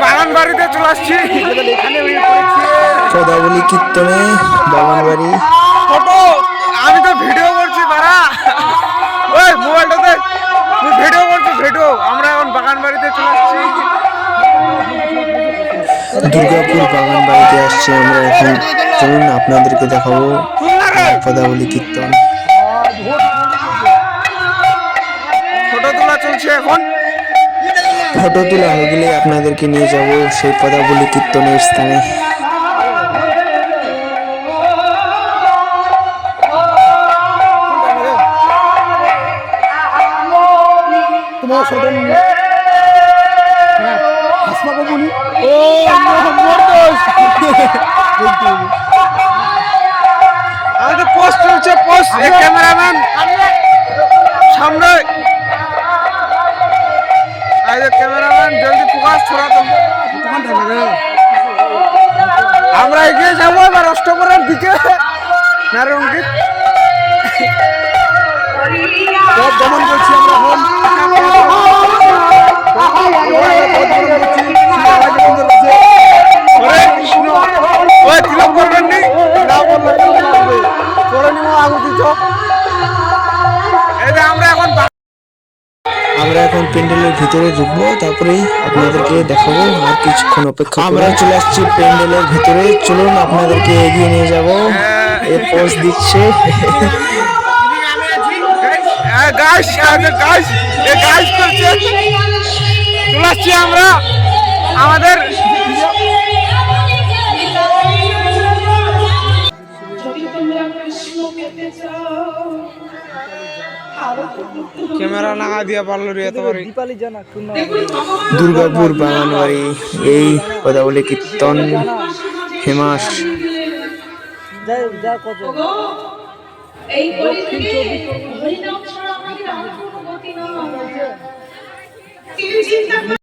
বাগান বাড়িতে চলে আসছি। পদাবলী কীর্তনে বাগানবাড়ি। ফটো আমি তো ভিডিও করছি বাড়া, ওই মোবাইলটাতে ভিডিও করছি ভিডিও। আমরা এখন বাগান বাড়িতে চলে আসছি। দুর্গাপুর বাগানবাড়িতে আসছি আমরা এখন। চলুন আপনাদেরকে দেখাবো পদাবলী কীর্তন। ফটো তোলা চলছে এখন। ফটো তোলা হয়ে গেলে আপনাদেরকে নিয়ে যাব সেই পদাবলী কীর্তনের স্থানে। আমাদের পোস্ট চলছে, পোস্ট ক্যামেরাম্যান সামনে। ক্যামেরাম্যান জলদি ফোকাস ছড়া তো। আমরা এগিয়ে যাবো এবার অষ্টপুরের দিকে। নারায়ণগীত দমন করছি আমরা এখন। হরে কৃষ্ণ। ওই তিলক করবেন নি না বললে করে নিব আগুতি চোখ। এই যে আমরা এখন প্যান্ডেলের ভিতরে ঢুকবো, তারপরে আপনাদেরকে দেখাবো। আর কিছুক্ষণ অপেক্ষা আমরা চলে আসছি প্যান্ডেলের ভিতরে। চলুন আপনাদেরকে এগিয়ে নিয়ে যাব। এ পোজ দিচ্ছে গাইস করছে। চলে আসছি আমরা আমাদের ক্যামেরা লাগা দিয়া পারলো রে এতবার। দুর্গাপুর বাগানবাড়ি, এই পদাবলী কীর্তন ফেমাস। এই পরিস্থিতি হরিনাম ছাড়া আমাদের আর কোনো গতি নাই।